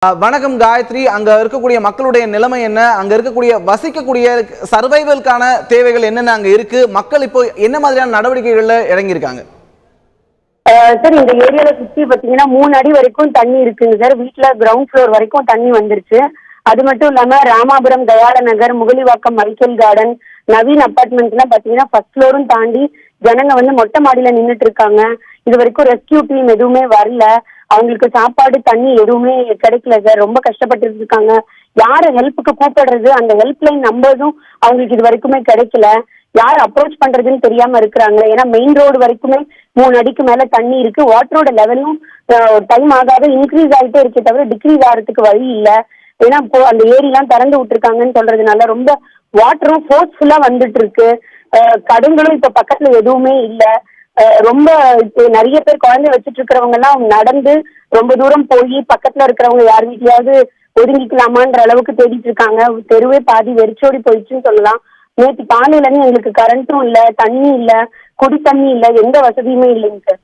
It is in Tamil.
வணக்கம் காயத்ரி. அங்க இருக்கக்கூடிய மக்களுடைய நிலைமை என்ன, அங்க இருக்கக்கூடிய வசிக்கக்கூடிய சர்வைவல்கான தேவைகள் என்னென்ன அங்க இருக்கு, மக்கள் இப்போ என்ன மாதிரியான நடவடிக்கைகள்ல இறங்கியிருக்காங்க? சார், இந்த ஏரியால சுத்தி பாத்தீங்கன்னா 3 அடி வரைக்கும் தண்ணி இருக்குங்க சார். வீட்டுல கிரவுண்ட் ஃப்ளோர் வரைக்கும் தண்ணி வந்துருச்சு. அது மட்டும் இல்லாம Ramapuram, Dayal Nagar, Mugalivakkam, Michael garden, Naveen apartments எல்லாம் பாத்தீங்கன்னா ஃபர்ஸ்ட் ஃப்ளோரும் தாண்டி ஜனங்க வந்து மொட்டை மாடியில நின்றுட்டு இருக்காங்க. இது வரைக்கும் ரெஸ்கியூ டீம் எதுவுமே வரல. அவங்களுக்கு சாப்பாடு தண்ணி எதுவுமே கிடைக்கல சார். ரொம்ப கஷ்டப்பட்டு இருக்காங்க. யார ஹெல்ப்புக்கு கூப்பிடுறது, அந்த ஹெல்ப்லைன் நம்பரும் அவங்களுக்கு இது வரைக்குமே கிடைக்கல. யார் அப்ரோச் பண்றதுன்னு தெரியாம இருக்கிறாங்க. ஏன்னா மெயின் ரோடு வரைக்குமே 3 அடிக்கு மேல தண்ணி இருக்கு. வாட்டரோட லெவலும் டைம் ஆகாத இன்க்ரீஸ் ஆகிட்டே இருக்கே தவிர டிக்ரீஸ் ஆகிறதுக்கு வழி இல்லை. ஏன்னா இப்போ அந்த ஏரிலாம் திறந்து விட்டுருக்காங்கன்னு சொல்றதுனால ரொம்ப வாட்டரும் ஃபோர்ஸ்ஃபுல்லா வந்துட்டு இருக்கு. கடுங்களும் இப்ப பக்கத்துல எதுவுமே இல்லை. ரொம்ப இப்போ நிறைய பேர் குழந்தை வச்சுட்டு இருக்கிறவங்க எல்லாம் நடந்து ரொம்ப தூரம் போய் பக்கத்துல இருக்கிறவங்க யார் வீட்லயாவது ஒதுங்கிக்கலாமான்ற அளவுக்கு தேடிட்டு இருக்காங்க. தெருவே பாதி வெறிச்சோடி போயிடுச்சுன்னு சொல்லலாம். நேற்று காலையில இருந்து எங்களுக்கு கரண்ட்டும் இல்லை, தண்ணி இல்லை, குடி தண்ணி இல்லை, எந்த வசதியுமே இல்லைங்க சார்.